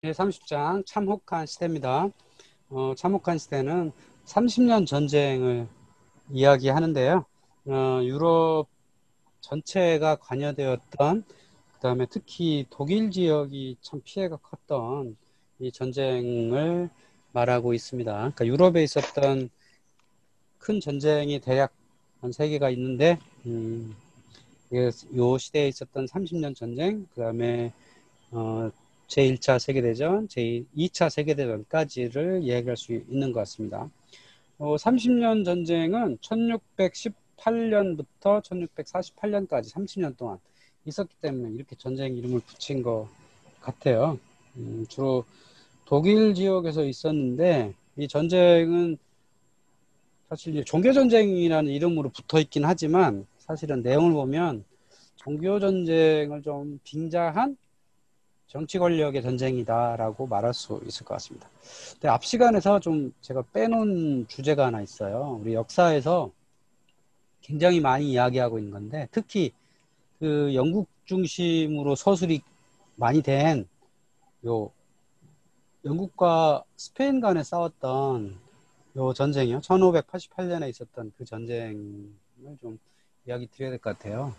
네, 30장 참혹한 시대입니다. 참혹한 시대는 30년 전쟁을 이야기하는데요. 유럽 전체가 관여되었던, 그 다음에 특히 독일 지역이 참 피해가 컸던 이 전쟁을 말하고 있습니다. 그러니까 유럽에 있었던 큰 전쟁이 대략 한 세 개가 있는데, 요 시대에 있었던 30년 전쟁, 그 다음에 제1차 세계대전, 제2차 세계대전까지를 이야기할 수 있는 것 같습니다. 30년 전쟁은 1618년부터 1648년까지 30년 동안 있었기 때문에 이렇게 전쟁 이름을 붙인 것 같아요. 주로 독일 지역에서 있었는데 이 전쟁은 사실 종교전쟁이라는 이름으로 붙어 있긴 하지만 사실은 내용을 보면 종교전쟁을 좀 빙자한 정치 권력의 전쟁이다라고 말할 수 있을 것 같습니다. 근데 앞 시간에서 좀 제가 빼놓은 주제가 하나 있어요. 우리 역사에서 굉장히 많이 이야기하고 있는 건데 특히 그 영국 중심으로 서술이 많이 된 요 영국과 스페인 간에 싸웠던 요 전쟁이요. 1588년에 있었던 그 전쟁을 좀 이야기 드려야 될 것 같아요.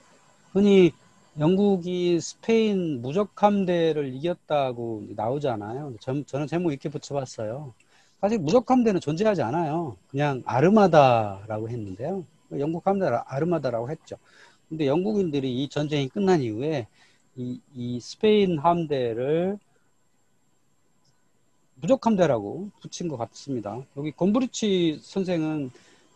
흔히 영국이 스페인 무적함대를 이겼다고 나오잖아요. 저는 제목 이렇게 붙여봤어요. 사실 무적함대는 존재하지 않아요. 그냥 아르마다라고 했는데요. 영국 함대를 아르마다라고 했죠. 근데 영국인들이 이 전쟁이 끝난 이후에 이 스페인 함대를 무적함대라고 붙인 것 같습니다. 여기 곰브리치 선생은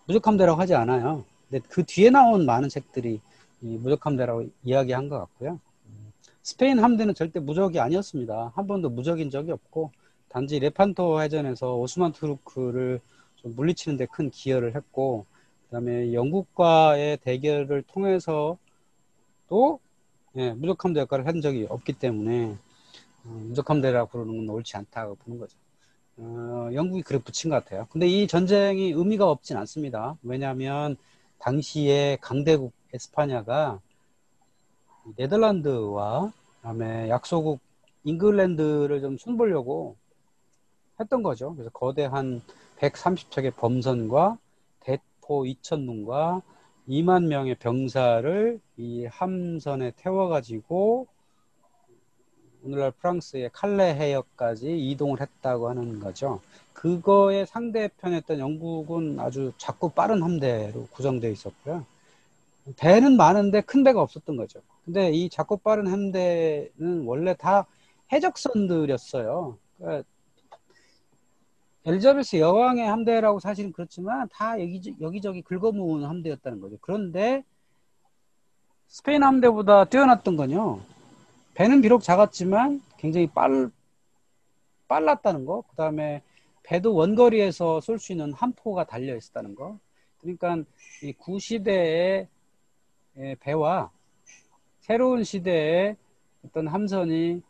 무적함대라고 하지 않아요. 근데 그 뒤에 나온 많은 책들이 이 무적함대라고 이야기한 것 같고요. 스페인 함대는 절대 무적이 아니었습니다. 한 번도 무적인 적이 없고 단지 레판토 해전에서 오스만 투르크를 좀 물리치는 데 큰 기여를 했고 그다음에 영국과의 대결을 통해서 또 무적함대 역할을 한 적이 없기 때문에 무적함대라고 부르는 건 옳지 않다고 보는 거죠. 영국이 그래 붙인 것 같아요. 근데 이 전쟁이 의미가 없진 않습니다. 왜냐하면 당시에 강대국 에스파냐가 네덜란드와 그다음에 약소국 잉글랜드를 좀 손보려고 했던 거죠. 그래서 거대한 130척의 범선과 대포 2,000문과 2만 명의 병사를 이 함선에 태워가지고 오늘날 프랑스의 칼레 해역까지 이동을 했다고 하는 거죠. 그거에 상대편이었던 영국은 아주 작고 빠른 함대로 구성되어 있었고요. 배는 많은데 큰 배가 없었던 거죠. 근데 이 작고 빠른 함대는 원래 다 해적선들이었어요. 그러니까 엘리자베스 여왕의 함대라고 사실은 그렇지만 다 여기저기 긁어모은 함대였다는 거죠. 그런데 스페인 함대보다 뛰어났던 건요. 배는 비록 작았지만 굉장히 빨랐다는 거. 그 다음에 배도 원거리에서 쏠 수 있는 함포가 달려 있었다는 거. 그러니까 이 구시대의 배와 새로운 시대의 어떤 함선이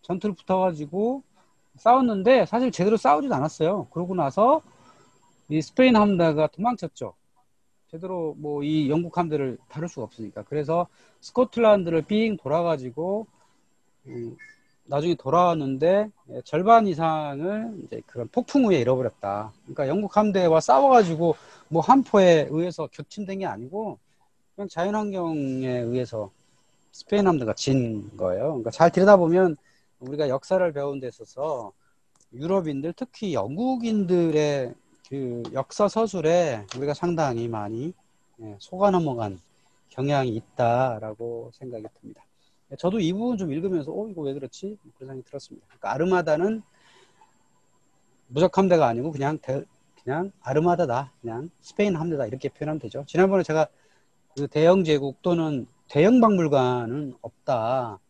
전투를 붙어가지고 싸웠는데 사실 제대로 싸우진 않았어요. 그러고 나서 이 스페인 함대가 도망쳤죠. 제대로 뭐 이 영국 함대를 다룰 수가 없으니까. 그래서 스코틀랜드를 삥 돌아가지고 나중에 돌아왔는데 절반 이상을 이제 그런 폭풍 우에 잃어버렸다. 그러니까 영국 함대와 싸워가지고 뭐 함포에 의해서 격침된 게 아니고 그냥 자연환경에 의해서 스페인 함대가 진 거예요. 그러니까 잘 들여다보면 우리가 역사를 배운 데 있어서 유럽인들 특히 영국인들의 그 역사 서술에 우리가 상당히 많이 속아 넘어간 경향이 있다라고 생각이 듭니다. 저도 이 부분 좀 읽으면서 이거 왜 그렇지? 그런 생각이 들었습니다. 그러니까 아르마다는 무적 함대가 아니고 그냥 아르마다다. 그냥 스페인 함대다. 이렇게 표현하면 되죠. 지난번에 제가 그 대영 제국 또는 대영 박물관은 없다.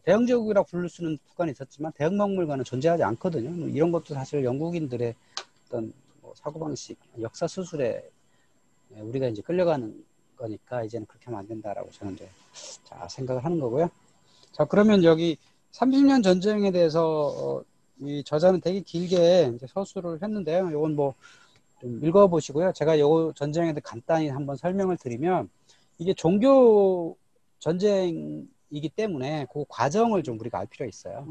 대영 제국이라고 부를 수는 국가는 있었지만 대영 박물관은 존재하지 않거든요. 뭐 이런 것도 사실 영국인들의 어떤 뭐 사고방식, 역사 수술에 우리가 이제 끌려가는 거니까 이제는 그렇게 하면 안 된다라고 저는 이제 생각을 하는 거고요. 자, 그러면 여기 30년 전쟁에 대해서 이 저자는 되게 길게 이제 서술을 했는데요. 이건 뭐 좀 읽어보시고요. 제가 이 전쟁에 대해 간단히 한번 설명을 드리면 이게 종교 전쟁이기 때문에 그 과정을 좀 우리가 알 필요가 있어요.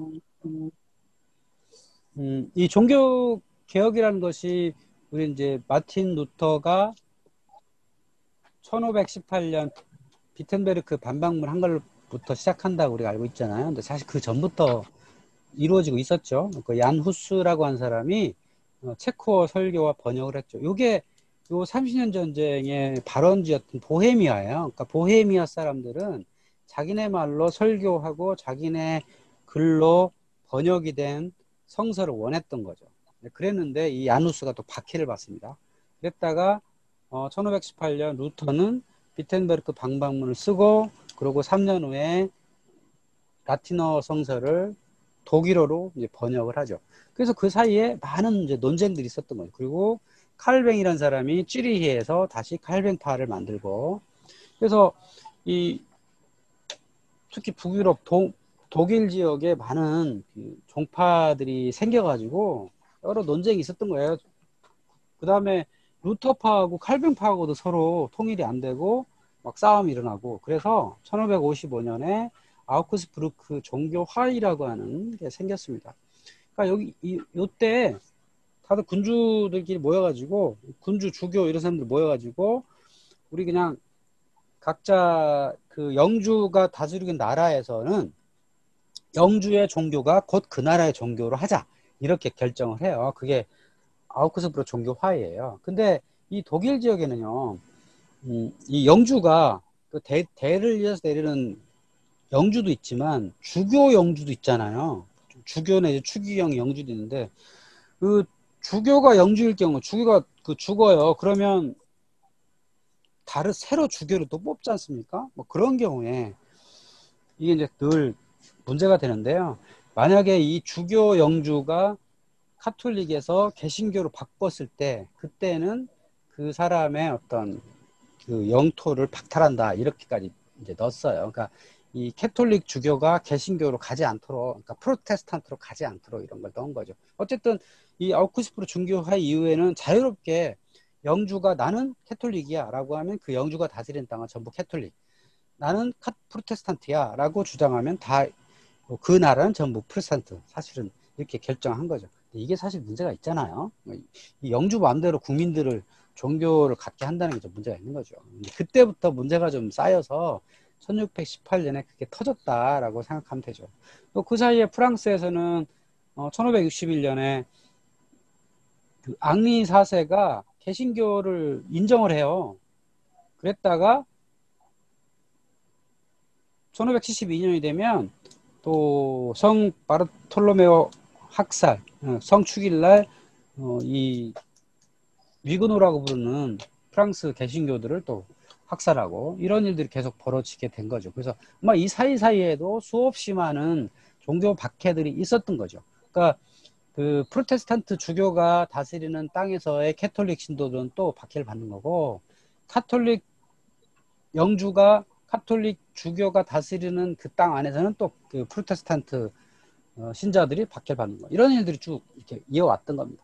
이 종교 개혁이라는 것이 우리 이제 마틴 루터가 1518년 비텐베르크 반박문 한 걸부터 시작한다고 우리가 알고 있잖아요. 근데 사실 그 전부터 이루어지고 있었죠. 그 얀 후스라고 한 사람이 체코어 설교와 번역을 했죠. 요게 요 30년 전쟁의 발원지였던 보헤미아예요. 그러니까 보헤미아 사람들은 자기네 말로 설교하고 자기네 글로 번역이 된 성서를 원했던 거죠. 그랬는데 이 야누스가 또 박해를 받습니다. 그랬다가 1518년 루터는 비텐베르크 방방문을 쓰고 그리고 3년 후에 라틴어 성서를 독일어로 이제 번역을 하죠. 그래서 그 사이에 많은 이제 논쟁들이 있었던 거예요. 그리고 칼뱅이라는 사람이 찌리히에서 다시 칼뱅파를 만들고 그래서 이 특히 북유럽 독일 지역에 많은 그 종파들이 생겨가지고 여러 논쟁이 있었던 거예요. 그 다음에 루터파하고 칼뱅파하고도 서로 통일이 안 되고 막 싸움이 일어나고 그래서 1555년에 아우크스부르크 종교화의라고 하는 게 생겼습니다. 그러니까 여기 요때 다들 군주들끼리 모여가지고 군주 주교 이런 사람들 모여가지고 우리 그냥 각자 그 영주가 다스리는 나라에서는 영주의 종교가 곧 그 나라의 종교로 하자 이렇게 결정을 해요. 그게 아우크스부르크 종교화의예요. 근데 이 독일 지역에는요, 이 영주가 그 대를 이어서 내리는 영주도 있지만 주교 영주도 있잖아요. 주교 내지 추기경 영주도 있는데 그 주교가 영주일 경우 주교가 그 죽어요. 그러면 다른 새로 주교를 또 뽑지 않습니까? 뭐 그런 경우에 이게 이제 늘 문제가 되는데요. 만약에 이 주교 영주가 카톨릭에서 개신교로 바꿨을 때 그때는 그 사람의 어떤 그 영토를 박탈한다 이렇게까지 이제 넣었어요. 그러니까 이 캐톨릭 주교가 개신교로 가지 않도록, 그러니까 프로테스탄트로 가지 않도록 이런 걸 넣은 거죠. 어쨌든 이 아우크스부르크 종교화의 이후에는 자유롭게 영주가 나는 캐톨릭이야 라고 하면 그 영주가 다스리는 땅은 전부 캐톨릭, 나는 프로테스탄트야 라고 주장하면 다 그 나라는 전부 프로테스탄트, 사실은 이렇게 결정한 거죠. 이게 사실 문제가 있잖아요. 이 영주 마음대로 국민들을 종교를 갖게 한다는 게 좀 문제가 있는 거죠. 그때부터 문제가 좀 쌓여서 1618년에 그게 터졌다라고 생각하면 되죠. 또 그 사이에 프랑스에서는 1561년에 그 앙리 4세가 개신교를 인정을 해요. 그랬다가 1572년이 되면 또 성 바르톨로메오 학살, 성축일날 이 위그노라고 부르는 프랑스 개신교들을 또 학살하고 이런 일들이 계속 벌어지게 된 거죠. 그래서 아마 이 사이사이에도 수없이 많은 종교 박해들이 있었던 거죠. 그러니까 그 프로테스탄트 주교가 다스리는 땅에서의 캐톨릭 신도들은 또 박해를 받는 거고, 카톨릭 영주가 카톨릭 주교가 다스리는 그 땅 안에서는 또 그 프로테스탄트 신자들이 박해를 받는 거. 이런 일들이 쭉 이렇게 이어왔던 겁니다.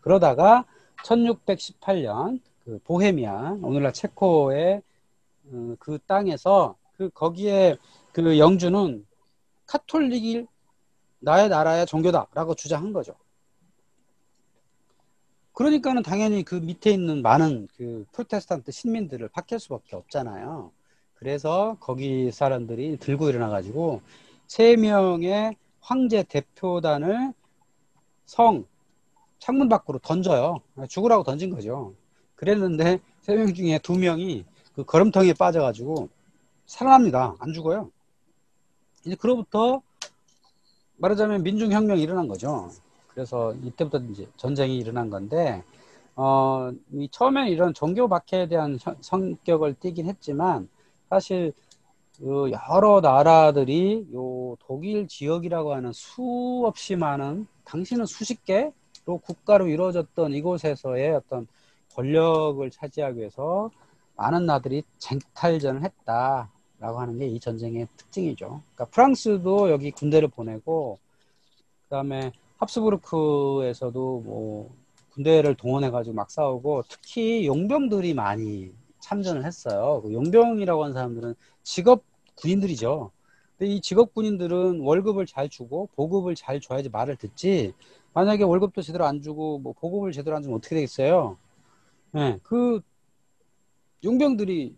그러다가 1618년 그 보헤미안, 오늘날 체코의 그 땅에서 그 거기에 그 영주는 카톨릭이 나의 나라의 종교다라고 주장한 거죠. 그러니까는 당연히 그 밑에 있는 많은 그 프로테스탄트 신민들을 박해할 수밖에 없잖아요. 그래서 거기 사람들이 들고 일어나 가지고 3명의 황제 대표단을 성 창문 밖으로 던져요. 죽으라고 던진 거죠. 그랬는데 3명 중에 2명이 그 거름통에 빠져가지고 살아납니다. 안 죽어요. 이제 그로부터 말하자면 민중혁명이 일어난 거죠. 그래서 이때부터 이제 전쟁이 일어난 건데, 이 처음에는 이런 종교 박해에 대한 성격을 띠긴 했지만, 사실 그 여러 나라들이 요 독일 지역이라고 하는 수없이 많은, 당시는 수십 개로 국가로 이루어졌던 이곳에서의 어떤 권력을 차지하기 위해서 많은 나라들이 쟁탈전을 했다라고 하는 게 이 전쟁의 특징이죠. 그러니까 프랑스도 여기 군대를 보내고, 그 다음에 합스부르크에서도 뭐 군대를 동원해가지고 막 싸우고, 특히 용병들이 많이 참전을 했어요. 그 용병이라고 하는 사람들은 직업 군인들이죠. 근데 이 직업 군인들은 월급을 잘 주고 보급을 잘 줘야지 말을 듣지. 만약에 월급도 제대로 안 주고 뭐 보급을 제대로 안 주면 어떻게 되겠어요? 예, 그 용병들이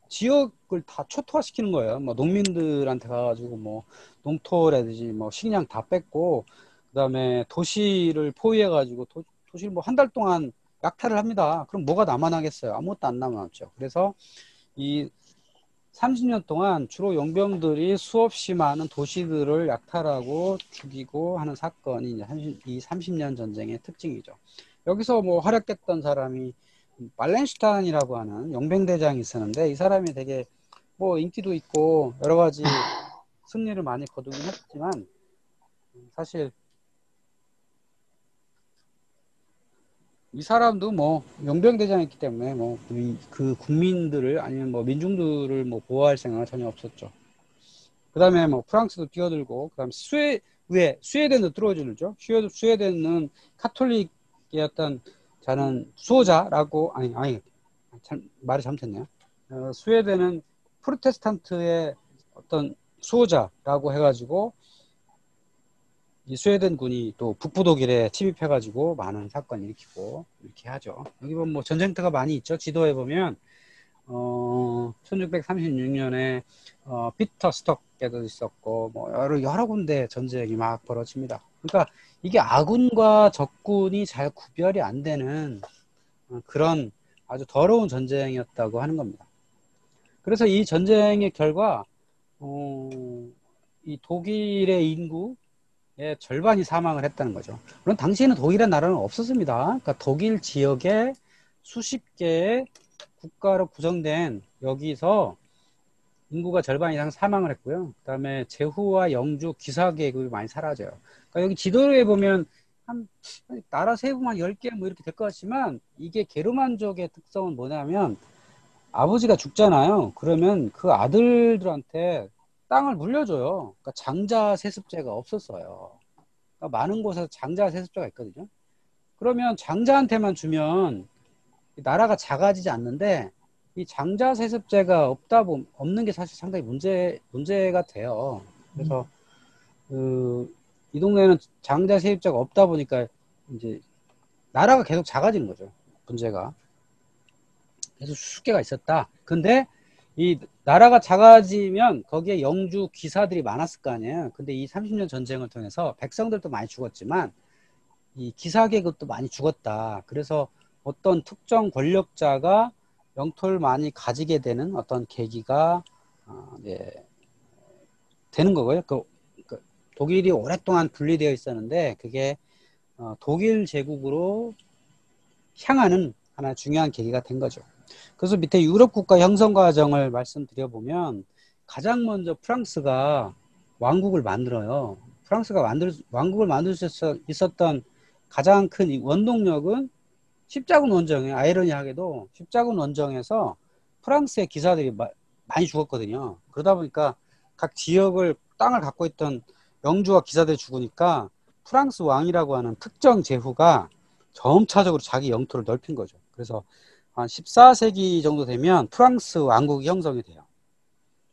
지역을 다 초토화시키는 거예요. 뭐 농민들한테 가가지고 뭐 농토라든지 뭐 식량 다 뺏고 그다음에 도시를 포위해가지고 도시를 뭐 한 달 동안 약탈을 합니다. 그럼 뭐가 남아나겠어요? 아무것도 안 남아났죠. 그래서 이 30년 동안 주로 용병들이 수없이 많은 도시들을 약탈하고 죽이고 하는 사건이 이제 이 30년 전쟁의 특징이죠. 여기서 뭐 활약했던 사람이 말렌슈타인이라고 하는 용병대장이 있었는데 이 사람이 되게 뭐 인기도 있고 여러 가지 승리를 많이 거두긴 했지만 사실 이 사람도 뭐 용병대장이었기 때문에 뭐 그 국민들을 아니면 뭐 민중들을 뭐 보호할 생각은 전혀 없었죠. 그 다음에 뭐 프랑스도 뛰어들고, 그 다음에 스웨덴도 뚫어주죠. 스웨덴은 카톨릭이었던 저는 수호자라고, 말이 잘못했네요. 스웨덴은 프로테스탄트의 어떤 수호자라고 해가지고, 이 스웨덴군이 또 북부 독일에 침입해가지고 많은 사건을 일으키고, 이렇게 하죠. 여기 보면 뭐 전쟁터가 많이 있죠. 지도에 보면, 1636년에 피터 스톡에도 있었고 뭐 여러 군데 전쟁이 막 벌어집니다. 그러니까 이게 아군과 적군이 잘 구별이 안 되는 그런 아주 더러운 전쟁이었다고 하는 겁니다. 그래서 이 전쟁의 결과 이 독일의 인구의 절반이 사망을 했다는 거죠. 물론 당시에는 독일이라는 나라는 없었습니다. 그러니까 독일 지역에 수십 개의 국가로 구성된 여기서 인구가 절반 이상 사망을 했고요. 그 다음에 제후와 영주 기사계급이 많이 사라져요. 그러니까 여기 지도에 보면 한 나라 세부만 10개 뭐 이렇게 될 것 같지만 이게 게르만족의 특성은 뭐냐면 아버지가 죽잖아요. 그러면 그 아들들한테 땅을 물려줘요. 그러니까 장자 세습제가 없었어요. 그러니까 많은 곳에서 장자 세습제가 있거든요. 그러면 장자한테만 주면 나라가 작아지지 않는데 이 장자 세습제가 없는 게 사실 상당히 문제가 돼요. 그래서 이 동네는 장자 세습제가 없다 보니까 이제 나라가 계속 작아지는 거죠. 문제가 계속 수십 개가 있었다. 근데 이 나라가 작아지면 거기에 영주 기사들이 많았을 거 아니에요. 근데 이 30년 전쟁을 통해서 백성들도 많이 죽었지만 이 기사 계급도 많이 죽었다. 그래서 어떤 특정 권력자가 영토를 많이 가지게 되는 어떤 계기가 네, 되는 거고요. 그 독일이 오랫동안 분리되어 있었는데 그게 독일 제국으로 향하는 하나 중요한 계기가 된 거죠. 그래서 밑에 유럽 국가 형성 과정을 말씀드려보면 가장 먼저 프랑스가 왕국을 만들어요. 프랑스가 왕국을 만들 수 있었던 가장 큰 원동력은 십자군 원정에 아이러니하게도 십자군 원정에서 프랑스의 기사들이 많이 죽었거든요. 그러다 보니까 각 지역을 땅을 갖고 있던 영주와 기사들이 죽으니까 프랑스 왕이라고 하는 특정 제후가 점차적으로 자기 영토를 넓힌 거죠. 그래서 한 14세기 정도 되면 프랑스 왕국이 형성이 돼요.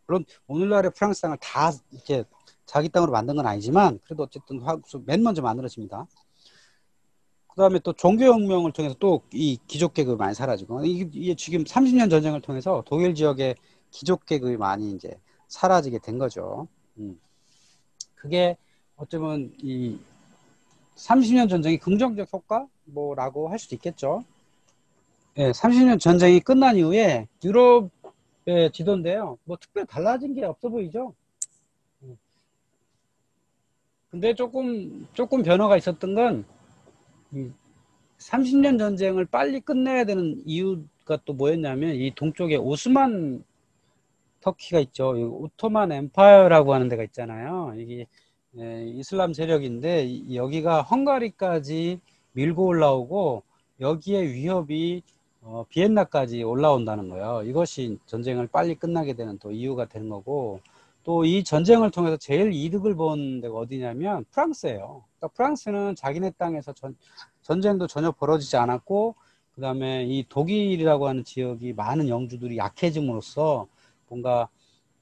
물론 오늘날의 프랑스 땅을 다 이렇게 자기 땅으로 만든 건 아니지만 그래도 어쨌든 맨 먼저 만들어집니다. 그 다음에 또 종교혁명을 통해서 또 이 귀족계급이 많이 사라지고 이게 지금 30년 전쟁을 통해서 독일 지역의 귀족계급이 많이 이제 사라지게 된 거죠. 그게 어쩌면 이 30년 전쟁이 긍정적 효과 뭐라고 할 수도 있겠죠. 예, 30년 전쟁이 끝난 이후에 유럽의 지도인데요. 뭐 특별히 달라진 게 없어 보이죠. 근데 조금 변화가 있었던 건 30년 전쟁을 빨리 끝내야 되는 이유가 또 뭐였냐면 이 동쪽에 오스만 터키가 있죠. 오토만 엠파이어라고 하는 데가 있잖아요. 이게 이슬람 세력인데 여기가 헝가리까지 밀고 올라오고 여기에 위협이 비엔나까지 올라온다는 거예요. 이것이 전쟁을 빨리 끝나게 되는 또 이유가 되는 거고 또 이 전쟁을 통해서 제일 이득을 본 데가 어디냐면 프랑스예요. 그러니까 프랑스는 자기네 땅에서 전쟁도 전혀 벌어지지 않았고 그 다음에 이 독일이라고 하는 지역이 많은 영주들이 약해짐으로써 뭔가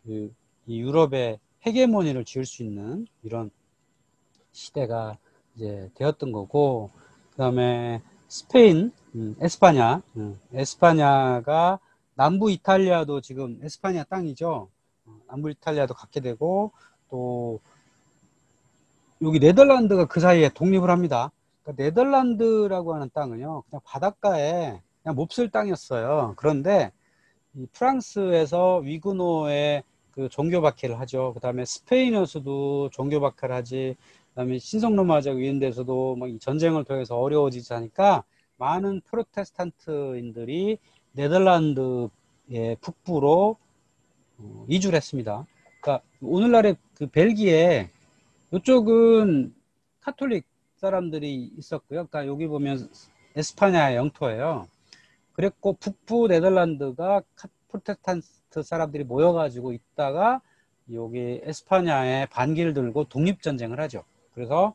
이 유럽의 헤게모니를 지을 수 있는 이런 시대가 이제 되었던 거고, 그 다음에 스페인, 에스파냐가 남부 이탈리아도 지금 에스파냐 땅이죠. 남부 이탈리아도 갖게 되고, 또 여기 네덜란드가 그 사이에 독립을 합니다. 그러니까 네덜란드라고 하는 땅은요, 그냥 바닷가에 그냥 몹쓸 땅이었어요. 그런데 이 프랑스에서 위그노의 그 종교박해를 하죠. 그 다음에 스페인에서도 종교박해를 하지. 그 다음에 신성로마적 위인대에서도 뭐 이 전쟁을 통해서 어려워지지 하니까 많은 프로테스탄트인들이 네덜란드의 북부로 이주를 했습니다. 그러니까 오늘날의 그 벨기에 이쪽은 카톨릭 사람들이 있었고요. 그러니까 여기 보면 에스파냐의 영토예요. 그랬고 북부 네덜란드가 프로테스탄트 사람들이 모여가지고 있다가 여기 에스파냐에 반기를 들고 독립전쟁을 하죠. 그래서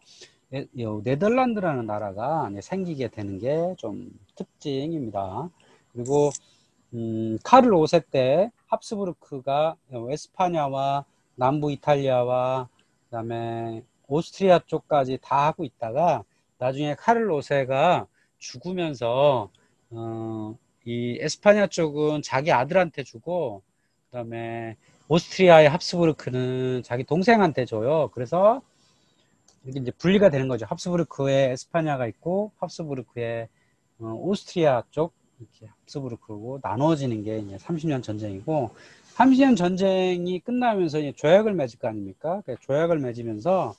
네덜란드라는 나라가 생기게 되는 게 좀 특징입니다. 그리고 카를 5세 때 합스부르크가 에스파냐와 남부 이탈리아와 그다음에 오스트리아 쪽까지 다 하고 있다가 나중에 카를 5세가 죽으면서 이 에스파냐 쪽은 자기 아들한테 주고 그다음에 오스트리아의 합스부르크는 자기 동생한테 줘요. 그래서 이렇게 이제 분리가 되는 거죠. 합스부르크에 에스파냐가 있고 합스부르크에 오스트리아 쪽 이렇게 합스부르크고 나눠지는 게 이제 30년 전쟁이고 30년 전쟁이 끝나면서 이제 조약을 맺을 거 아닙니까? 조약을 맺으면서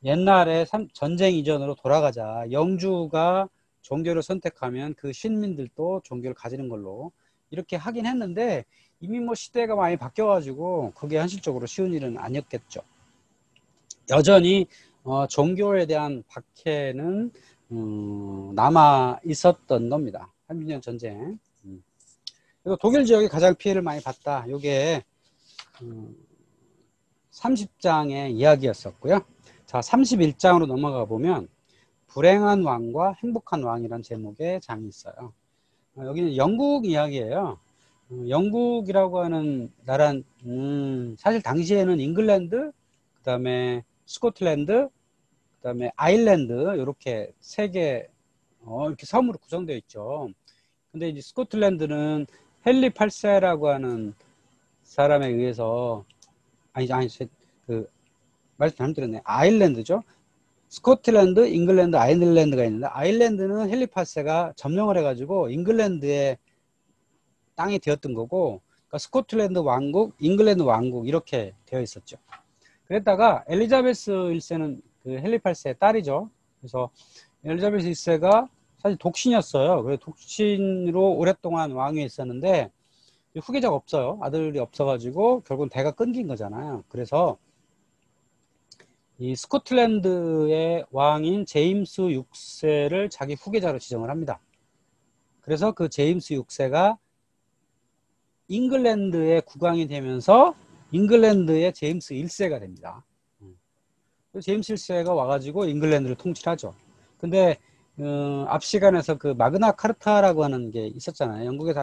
옛날에 전쟁 이전으로 돌아가자. 영주가 종교를 선택하면 그 신민들도 종교를 가지는 걸로 이렇게 하긴 했는데 이미 뭐 시대가 많이 바뀌어가지고 그게 현실적으로 쉬운 일은 아니었겠죠. 여전히 종교에 대한 박해는 남아 있었던 겁니다. 30년 전쟁. 그리고 독일 지역이 가장 피해를 많이 봤다. 이게 30장의 이야기였었고요. 자, 31장으로 넘어가 보면 불행한 왕과 행복한 왕이라는 제목의 장이 있어요. 여기는 영국 이야기예요. 영국이라고 하는 나라는 사실 당시에는 잉글랜드, 그 다음에 스코틀랜드, 그 다음에 아일랜드 이렇게 세 개 이렇게 섬으로 구성되어 있죠. 근데 이제 스코틀랜드는 헨리 8세라고 하는 사람에 의해서 그 말씀 잘못 들었네. 아일랜드죠. 스코틀랜드, 잉글랜드, 아일랜드가 있는데 아일랜드는 헨리 8세가 점령을 해가지고 잉글랜드의 땅이 되었던 거고 그러니까 스코틀랜드 왕국, 잉글랜드 왕국 이렇게 되어 있었죠. 그랬다가 엘리자베스 1세는 그 헨리 8세의 딸이죠. 그래서 엘리자베스 1세가 사실 독신이었어요. 그래서 독신으로 오랫동안 왕위에 있었는데 후계자가 없어요. 아들이 없어가지고 결국은 대가 끊긴 거잖아요. 그래서 이 스코틀랜드의 왕인 제임스 6세를 자기 후계자로 지정을 합니다. 그래서 그 제임스 6세가 잉글랜드의 국왕이 되면서 잉글랜드의 제임스 1세가 됩니다. 제임스 1세가 와가지고 잉글랜드를 통치하죠. 근데 앞 시간에서 그 마그나 카르타라고 하는 게 있었잖아요. 영국에서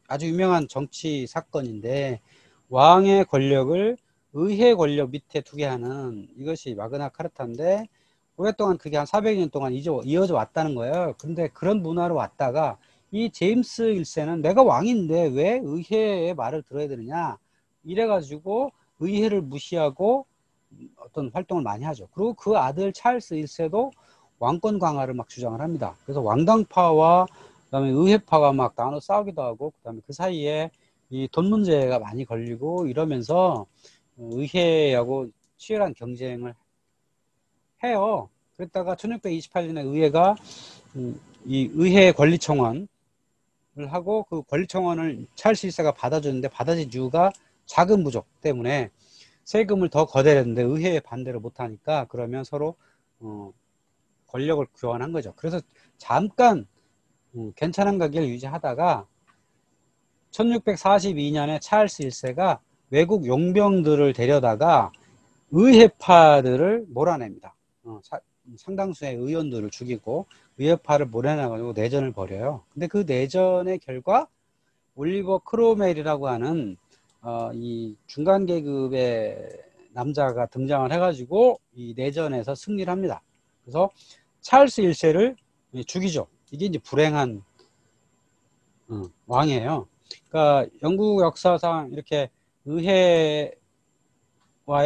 아주 유명한 정치 사건인데 왕의 권력을 의회 권력 밑에 두게 하는 이것이 마그나 카르타인데 오랫동안 그게 한 400년 동안 이어져 왔다는 거예요. 근데 그런 문화로 왔다가 이 제임스 1세는 내가 왕인데 왜 의회의 말을 들어야 되느냐 이래가지고 의회를 무시하고 어떤 활동을 많이 하죠. 그리고 그 아들 찰스 1세도 왕권 강화를 막 주장을 합니다. 그래서 왕당파와 그다음에 의회파가 막 나눠 싸우기도 하고 그다음에 그 사이에 이 돈 문제가 많이 걸리고 이러면서 의회하고 치열한 경쟁을 해요. 그랬다가 1628년에 의회가 이 의회 권리청원을 하고 그 권리청원을 찰스 1세가 받아줬는데 받아진 이유가 자금 부족 때문에 세금을 더 거대했는데 의회에 반대를 못하니까 그러면 서로 권력을 교환한 거죠. 그래서 잠깐 괜찮은 가격을 유지하다가 1642년에 찰스 1세가 외국 용병들을 데려다가 의회파들을 몰아냅니다. 상당수의 의원들을 죽이고 의회파를 몰아내가지고 내전을 벌여요. 근데 그 내전의 결과 올리버 크로멜이라고 하는 이 중간 계급의 남자가 등장을 해가지고 이 내전에서 승리를 합니다. 그래서 찰스 1세를 죽이죠. 이게 이제 불행한 왕이에요. 그러니까 영국 역사상 이렇게 의회와의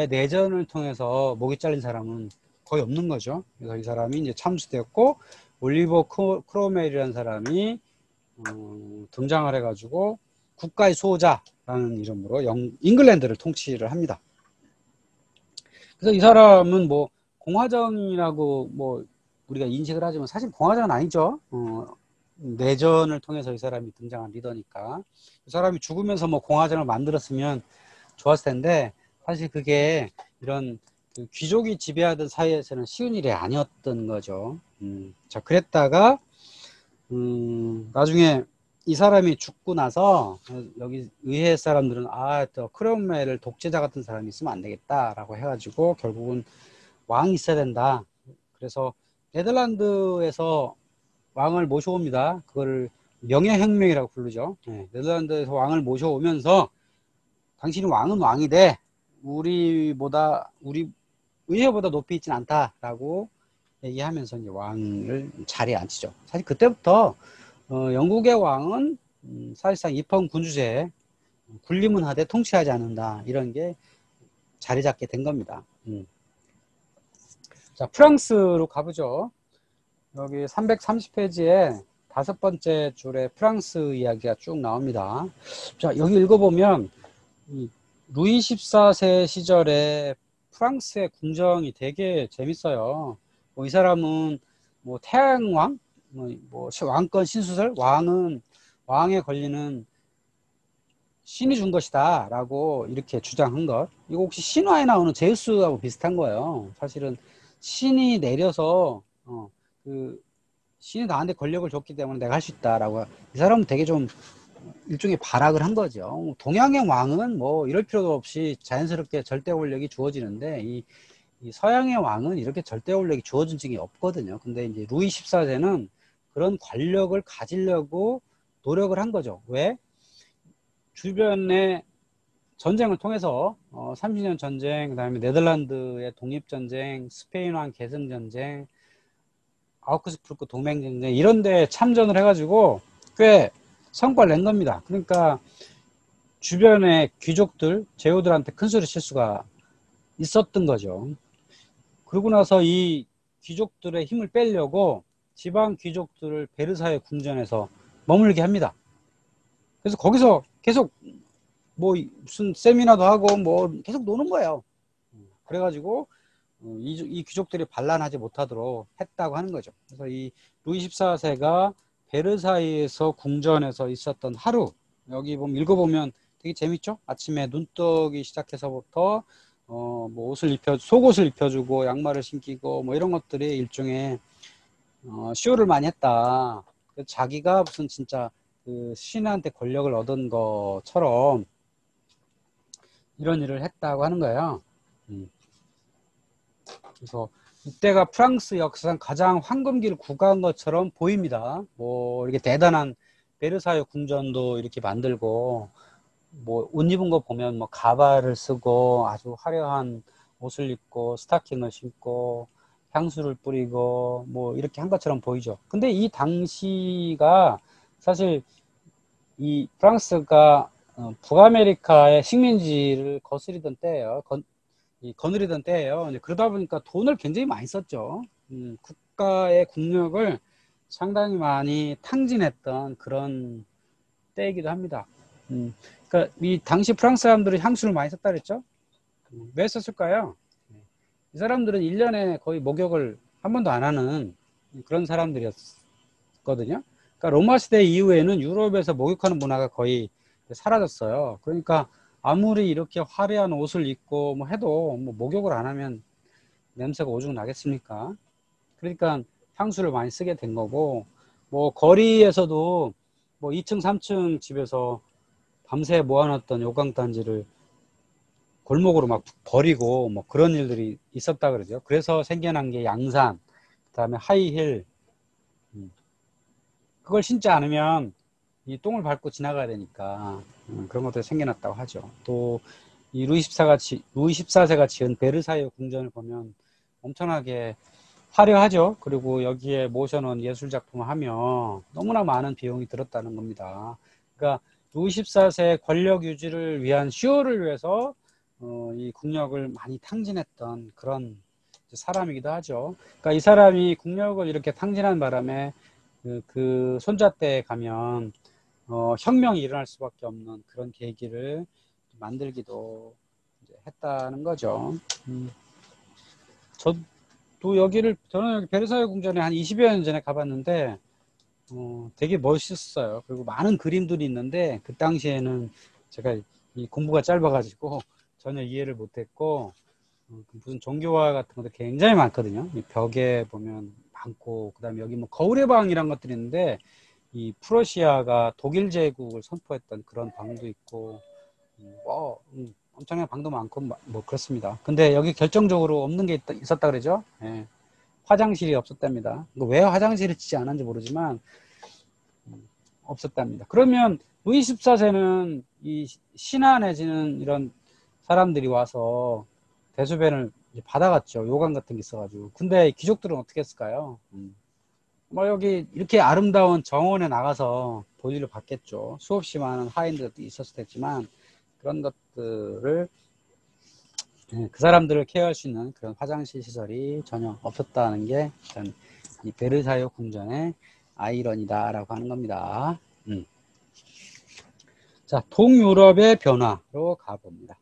내전을 통해서 목이 잘린 사람은 거의 없는 거죠. 그래서 이 사람이 이제 참수되었고, 올리버 크로멜이라는 사람이 등장을 해가지고 국가의 수호자라는 이름으로 잉글랜드를 통치를 합니다. 그래서 이 사람은 뭐 공화정이라고 뭐 우리가 인식을 하지만 사실 공화정은 아니죠. 내전을 통해서 이 사람이 등장한 리더니까. 이 사람이 죽으면서 뭐 공화정을 만들었으면 좋았을 텐데, 사실 그게 이런 그 귀족이 지배하던 사회에서는 쉬운 일이 아니었던 거죠. 자, 그랬다가 나중에 이 사람이 죽고 나서 여기 의회 사람들은 또 크롬웰을 독재자 같은 사람이 있으면 안 되겠다라고 해가지고 결국은 왕이 있어야 된다. 그래서 네덜란드에서 왕을 모셔옵니다. 그거를 명예혁명이라고 부르죠. 네, 네덜란드에서 왕을 모셔오면서 당신이 왕은 왕이 돼. 우리 의회보다 높이 있진 않다라고 얘기하면서 이제 왕을 자리에 앉히죠. 사실 그때부터 영국의 왕은 사실상 입헌 군주제, 군림은 하되 통치하지 않는다, 이런 게 자리 잡게 된 겁니다. 자, 프랑스로 가보죠. 여기 330페이지에 5번째 줄에 프랑스 이야기가 쭉 나옵니다. 자, 여기 읽어보면 루이 14세 시절에 프랑스의 궁정이 되게 재밌어요. 뭐 이 사람은 뭐 태양왕, 뭐 왕권 신수설, 왕에 걸리는 신이 준 것이다 라고 이렇게 주장한 것. 이거 혹시 신화에 나오는 제우스하고 비슷한 거예요. 사실은 신이 내려서 그 신이 나한테 권력을 줬기 때문에 내가 할 수 있다라고. 이 사람은 되게 좀 일종의 발악을 한 거죠. 동양의 왕은 뭐 이럴 필요도 없이 자연스럽게 절대 권력이 주어지는데, 이 서양의 왕은 이렇게 절대 권력이 주어진 적이 없거든요. 근데 이제 루이 14세는 그런 권력을 가지려고 노력을 한 거죠. 왜? 주변에 전쟁을 통해서 30년 전쟁, 그 다음에 네덜란드의 독립전쟁, 스페인왕 계승전쟁, 아우크스부르크 동맹전쟁, 이런 데 참전을 해가지고 꽤 성과를 낸 겁니다. 그러니까 주변의 귀족들, 제후들한테 큰 소리 칠 수가 있었던 거죠. 그러고 나서 이 귀족들의 힘을 빼려고 지방 귀족들을 베르사유 궁전에서 머물게 합니다. 그래서 거기서 계속 뭐 무슨 세미나도 하고 뭐 계속 노는 거예요. 그래가지고 이 귀족들이 반란하지 못하도록 했다고 하는 거죠. 그래서 이 루이 14세가 베르사유에서 궁전에서 있었던 하루, 여기 보면 읽어보면 되게 재밌죠? 아침에 눈 뜨기 시작해서부터 뭐 속옷을 입혀주고 양말을 신기고 뭐 이런 것들이 일종의 쇼를 많이 했다. 자기가 무슨 진짜 그 신한테 권력을 얻은 것처럼 이런 일을 했다고 하는 거예요. 그래서 이때가 프랑스 역사상 가장 황금기를 구가한 것처럼 보입니다. 뭐 이렇게 대단한 베르사유 궁전도 이렇게 만들고, 뭐 옷 입은 거 보면 뭐 가발을 쓰고 아주 화려한 옷을 입고 스타킹을 신고 향수를 뿌리고 뭐 이렇게 한 것처럼 보이죠. 근데 이 당시가 사실 이 프랑스가 북아메리카의 식민지를 거스리던 때예요. 거느리던 때예요. 그러다 보니까 돈을 굉장히 많이 썼죠. 국가의 국력을 상당히 많이 탕진했던 그런 때이기도 합니다. 그러니까 이 당시 프랑스 사람들은 향수를 많이 썼다 그랬죠. 왜 썼을까요? 이 사람들은 1년에 거의 목욕을 한 번도 안 하는 그런 사람들이었거든요. 그러니까 로마 시대 이후에는 유럽에서 목욕하는 문화가 거의 사라졌어요. 그러니까 아무리 이렇게 화려한 옷을 입고 뭐 해도 뭐 목욕을 안 하면 냄새가 오죽 나겠습니까? 그러니까 향수를 많이 쓰게 된 거고, 뭐 거리에서도 뭐 2층 3층 집에서 밤새 모아놨던 요강단지를 골목으로 막 버리고 뭐 그런 일들이 있었다 그러죠. 그래서 생겨난 게 양산, 그다음에 하이힐. 그걸 신지 않으면 이 똥을 밟고 지나가야 되니까 그런 것들이 생겨났다고 하죠. 또 이 루이 14세가 지은 베르사유 궁전을 보면 엄청나게 화려하죠. 그리고 여기에 모셔놓은 예술작품을 하며 너무나 많은 비용이 들었다는 겁니다. 그러니까 루이 14세 권력 유지를 위한 쇼를 위해서 이 국력을 많이 탕진했던 그런 사람이기도 하죠. 그러니까 이 사람이 국력을 이렇게 탕진한 바람에 그 손자때에 가면 혁명이 일어날 수밖에 없는 그런 계기를 만들기도 했다는 거죠. 저는 여기 베르사유 궁전에 한 20여 년 전에 가봤는데 되게 멋있었어요. 그리고 많은 그림들이 있는데 그 당시에는 제가 이 공부가 짧아가지고 전혀 이해를 못했고 무슨 종교화 같은 것도 굉장히 많거든요. 이 벽에 보면 많고 그다음에 여기 뭐 거울의 방이란 것들이 있는데 이 프러시아가 독일 제국을 선포했던 그런 방도 있고 엄청난 방도 많고 뭐 그렇습니다. 근데 여기 결정적으로 없는 게 있었다 그러죠. 예. 화장실이 없었답니다. 왜 화장실을 짓지 않았는지 모르지만 없었답니다. 그러면 루이 14세는 이 신하 내지는 이런 사람들이 와서 대소변을 받아갔죠. 요강 같은 게 있어가지고. 근데 귀족들은 어떻게 했을까요? 뭐 여기 이렇게 아름다운 정원에 나가서 볼일을 봤겠죠. 수없이 많은 하인들도 있었을 테지만 그런 것들을 그 사람들을 케어할 수 있는 그런 화장실 시설이 전혀 없었다는 게 일단 이 베르사유 궁전의 아이러니다라고 하는 겁니다. 자, 동유럽의 변화로 가봅니다.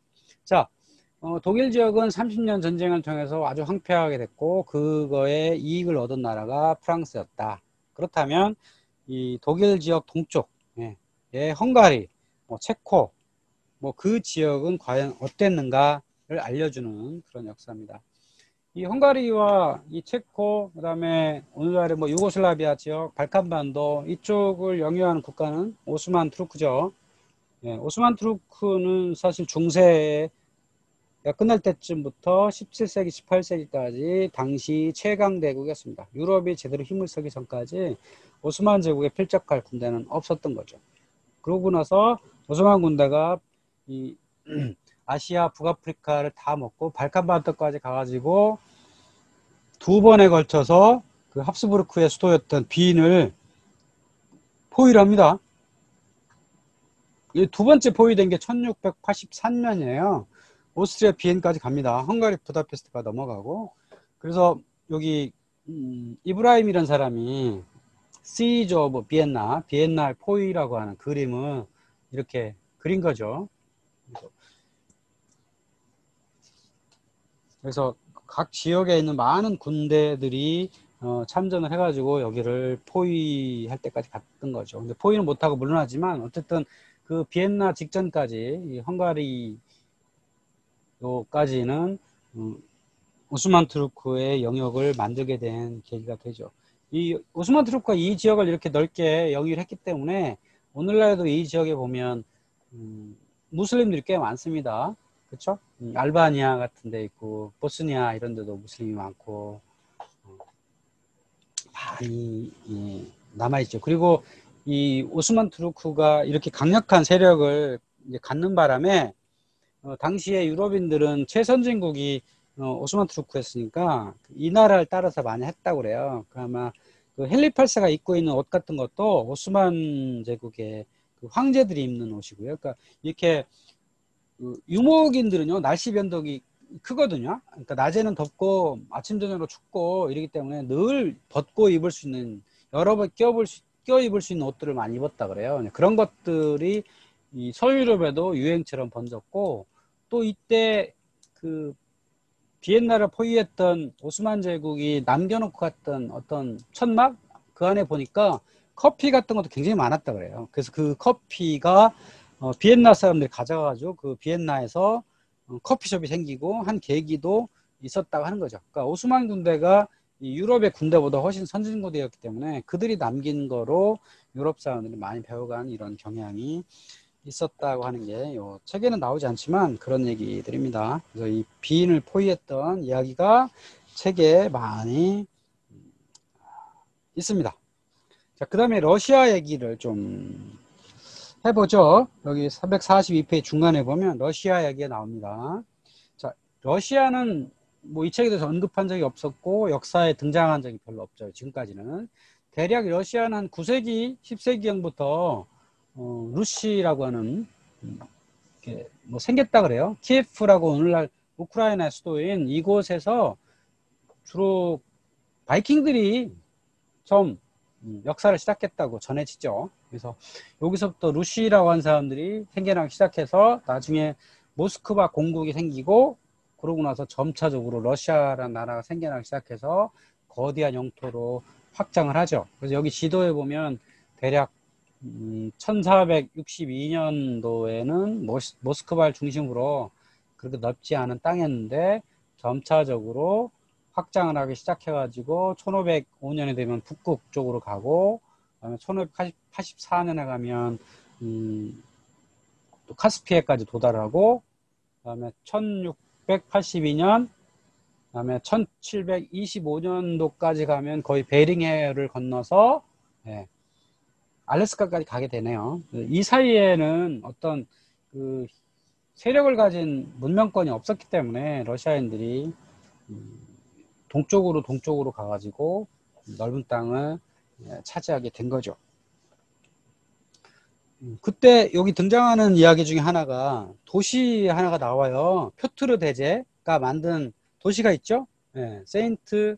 자, 독일 지역은 30년 전쟁을 통해서 아주 황폐하게 됐고 그거에 이익을 얻은 나라가 프랑스였다. 그렇다면 이 독일 지역 동쪽, 헝가리, 체코, 그 지역은 과연 어땠는가를 알려주는 그런 역사입니다. 이 헝가리와 이 체코, 그 다음에 오늘날의 유고슬라비아 지역, 발칸반도 이쪽을 영유하는 국가는 오스만 투르크죠. 오스만 투르크는 사실 중세가 끝날 때쯤부터 17세기, 18세기까지 당시 최강 대국이었습니다. 유럽이 제대로 힘을 쓰기 전까지 오스만 제국에 필적할 군대는 없었던 거죠. 그러고 나서 오스만 군대가 이 아시아, 북아프리카를 다 먹고 발칸반도까지 가가지고 두 번에 걸쳐서 그 합스부르크의 수도였던 빈을 포위를 합니다. 이 두 번째 포위된 게 1683년이에요. 오스트리아 비엔까지 갑니다. 헝가리 부다페스트가 넘어가고. 그래서 여기 이브라임이라는 사람이 시즈 오브 비엔나 포위라고 하는 그림을 이렇게 그린 거죠. 그래서 각 지역에 있는 많은 군대들이 참전을 해가지고 여기를 포위할 때까지 갔던 거죠. 근데 포위는 못하고 물러나지만 어쨌든 그 비엔나 직전까지 이 헝가리까지는 오스만 투르크의 영역을 만들게 된 계기가 되죠. 이 오스만 투르크가 이 지역을 이렇게 넓게 영위를 했기 때문에 오늘날에도 이 지역에 보면 무슬림들이 꽤 많습니다. 그렇죠? 알바니아 같은 데 있고 보스니아 이런 데도 무슬림이 많고 많이 남아있죠. 그리고 이 오스만 투르크가 이렇게 강력한 세력을 갖는 바람에 당시에 유럽인들은 최선진국이 오스만 투르크였으니까 이 나라를 따라서 많이 했다고 그래요. 아마 그 헨리 8세가 입고 있는 옷 같은 것도 오스만 제국의 그 황제들이 입는 옷이고요. 그러니까 이렇게 유목인들은요 날씨 변동이 크거든요. 그러니까 낮에는 덥고 아침 저녁으로 춥고 이러기 때문에 늘 벗고 입을 수 있는 여러 번 껴 입을 수 있는 옷들을 많이 입었다 그래요. 그런 것들이 이 서유럽에도 유행처럼 번졌고 또 이때 그 비엔나를 포위했던 오스만 제국이 남겨놓고 갔던 어떤 천막 그 안에 보니까 커피 같은 것도 굉장히 많았다 그래요. 그래서 그 커피가 비엔나 사람들이 가져가가지고 그 비엔나에서 커피숍이 생기고 한 계기도 있었다고 하는 거죠. 그러니까 오스만 군대가 이 유럽의 군대보다 훨씬 선진군대였기 때문에 그들이 남긴 거로 유럽 사람들이 많이 배워간 이런 경향이 있었다고 하는 게 요 책에는 나오지 않지만 그런 얘기들입니다. 그래서 이 비인을 포위했던 이야기가 책에 많이 있습니다. 자, 그 다음에 러시아 얘기를 좀 해보죠. 여기 342페이지 중간에 보면 러시아 얘기가 나옵니다. 자, 러시아는 뭐 이 책에 대해서 언급한 적이 없었고 역사에 등장한 적이 별로 없죠. 지금까지는. 대략 러시아는 한 9세기, 10세기경부터 루시라고 하는 이렇게 뭐 생겼다 그래요. 키예프라고 오늘날 우크라이나 수도인 이곳에서 주로 바이킹들이 처음 역사를 시작했다고 전해지죠. 그래서 여기서부터 루시라고 하는 사람들이 생겨나기 시작해서 나중에 모스크바 공국이 생기고 그러고 나서 점차적으로 러시아라는 나라가 생겨나기 시작해서 거대한 영토로 확장을 하죠. 그래서 여기 지도에 보면 대략 1462년도에는 모스크바를 중심으로 그렇게 넓지 않은 땅이었는데 점차적으로 확장을 하기 시작해가지고 1505년에 되면 북극 쪽으로 가고 그다음에 1584년에 가면 또 카스피해까지 도달하고 그다음에 1682년 그다음에 1725년도까지 가면 거의 베링해를 건너서 예, 알래스카까지 가게 되네요. 이 사이에는 어떤 그 세력을 가진 문명권이 없었기 때문에 러시아인들이 동쪽으로 가가지고 넓은 땅을 차지하게 된 거죠. 그때 여기 등장하는 이야기 중에 하나가 도시 하나가 나와요. 표트르 대제가 만든 도시가 있죠. 네, 세인트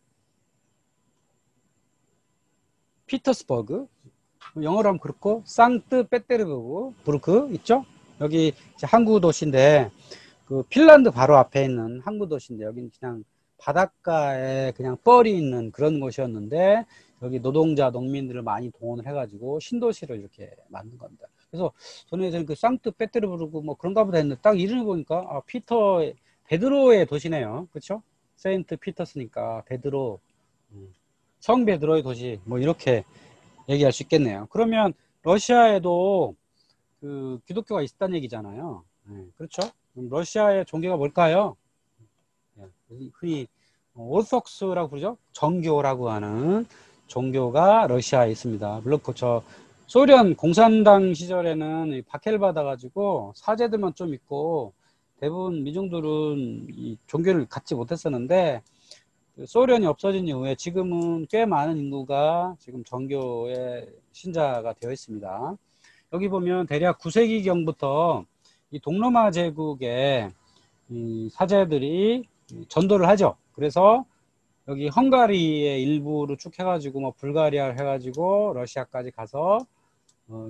피터스버그, 영어로 하면 그렇고 상트 페테르부르크 있죠. 여기 항구 도시인데 그 핀란드 바로 앞에 있는 항구 도시인데 여기는 그냥 바닷가에 그냥 뻘이 있는 그런 곳이었는데 여기 노동자 농민들을 많이 동원을 해가지고 신도시를 이렇게 만든 겁니다. 그래서 저는 예전에 그 상트 페테르부르크 뭐 그런가 보다 했는데 딱 이름을 보니까 아, 베드로의 도시네요. 그렇죠? 세인트 피터스니까 베드로, 성 베드로의 도시 뭐 이렇게 얘기할 수 있겠네요. 그러면 러시아에도 그 기독교가 있다는 얘기잖아요. 네, 그렇죠? 그럼 러시아의 종교가 뭘까요? 네, 흔히 오르톡스라고 부르죠. 정교라고 하는 종교가 러시아에 있습니다. 물론 저 소련 공산당 시절에는 박해를 받아가지고 사제들만 좀 있고 대부분 민중들은 이 종교를 갖지 못했었는데 소련이 없어진 이후에 지금은 꽤 많은 인구가 지금 정교의 신자가 되어 있습니다. 여기 보면 대략 9세기경부터 이 동로마 제국의 이 사제들이 전도를 하죠. 그래서 여기 헝가리의 일부로 쭉 해가지고 뭐 불가리아를 해가지고 러시아까지 가서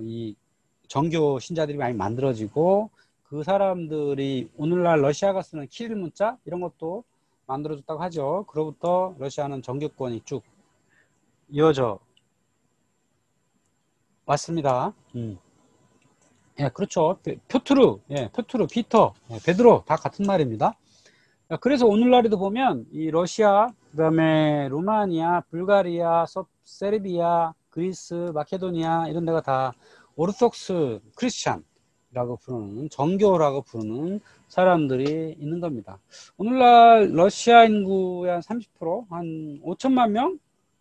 이 정교 신자들이 많이 만들어지고 그 사람들이 오늘날 러시아가 쓰는 키릴 문자 이런 것도 만들어졌다고 하죠. 그로부터 러시아는 정교권이 쭉 이어져 왔습니다. 예, 그렇죠. 표트르, 예, 표트르, 피터, 예, 베드로 다 같은 말입니다. 그래서 오늘날에도 보면 이 러시아, 그다음에 루마니아, 불가리아, 세르비아, 그리스, 마케도니아 이런 데가 다 오르톡스 크리스찬이라고 부르는 정교라고 부르는 사람들이 있는 겁니다. 오늘날 러시아 인구의 한 30%, 한 5천만 명?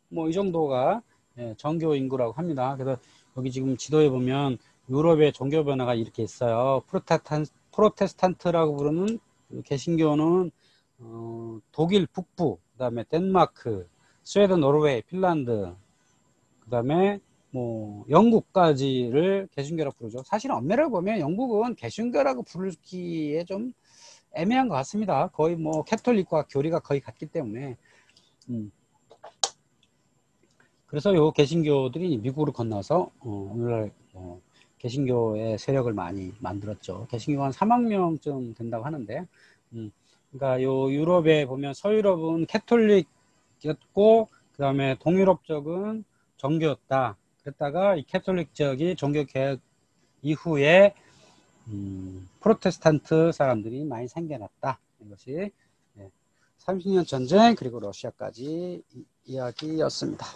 뭐 이 정도가 예, 정교 인구라고 합니다. 그래서 여기 지금 지도에 보면 유럽의 종교 변화가 이렇게 있어요. 프로테스탄트라고 부르는 개신교는 독일 북부, 그다음에 덴마크, 스웨덴, 노르웨이, 핀란드, 그다음에 뭐 영국까지를 개신교라고 부르죠. 사실 엄밀하게 보면 영국은 개신교라고 부르기에 좀 애매한 것 같습니다. 거의 뭐 캐톨릭과 교리가 거의 같기 때문에. 그래서 요 개신교들이 미국으로 건너서 오늘날 개신교의 세력을 많이 만들었죠. 개신교가 한 3억 명쯤 된다고 하는데, 그러니까 요 유럽에 보면 서유럽은 캐톨릭이었고, 그 다음에 동유럽 쪽은 정교였다. 그랬다가 이 캐톨릭 지역이 종교 개혁 이후에 프로테스탄트 사람들이 많이 생겨났다. 이것이 30년 전쟁 그리고 러시아까지 이야기였습니다.